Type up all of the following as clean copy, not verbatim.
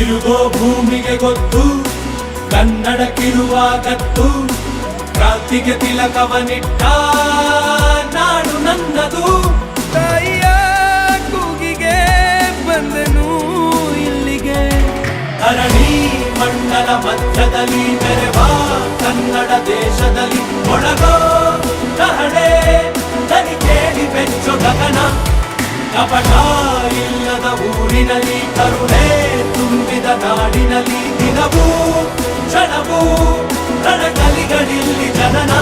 ತಿರುಗೋ ಭೂಮಿಗೆ ಗೊತ್ತು ಕನ್ನಡಕ್ಕಿರುವ ಗತ್ತು, ಕ್ರಾಂತಿಗೆ ತಿಲಕವನಿಟ್ಟ ನಾಡು ನನ್ನದು. ತಾಯಿಯ ಕೂಗಿಗೆ ಬಂದನು ಇಲ್ಲಿಗೆ, ಧರಣಿ ಮಂಡಲ ಮಧ್ಯದಲ್ಲಿ ಬೆರೆವ ಕನ್ನಡ ದೇಶದಲ್ಲಿ ಒಳಗೋ ಕಹಳೆ ದನಿ ಕೇಳಿ ಬೆಚ್ಚು ಗಗನ. ಕಪಟ ಇಲ್ಲದ ಊರಿನಲ್ಲಿ ಕರುಣೆ ತುಂಬಿದ ನಾಡಿನಲ್ಲಿ ದಿನವೂ ಕ್ಷಣವೂ ರಣಕಲಿಗಳಿಲ್ಲಿ ಜನನ.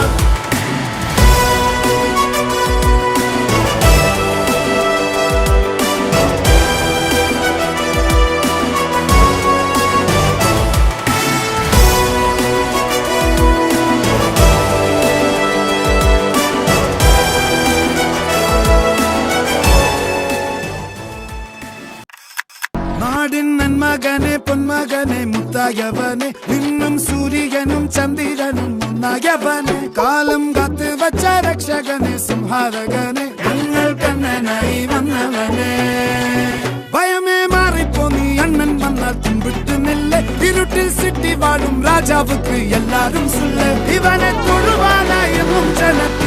നാടിൻ നന്മകനെ പൊന്മകനെ മുത്തായവനെ, നിന്നും സൂര്യനും ചന്ദ്രനും ഒന്നായവനെ, കാലം കാത്ത് വച്ച രക്ഷകനെ സംഹാരകനെ, ഞങ്ങൾ കണ്ണനായി വന്നവനെ. ഭയമേ മാറിപ്പോ നീ അണ്ണൻ വന്നാൽ തുമ്പിട്ട് നില്ല, ഇരുട്ടിൽ സിറ്റി വാഴും രാജാവുക്ക് എല്ലാരും സുല്ല, ഇവനെ തൊഴുവാനായെന്നും ജനത്തെ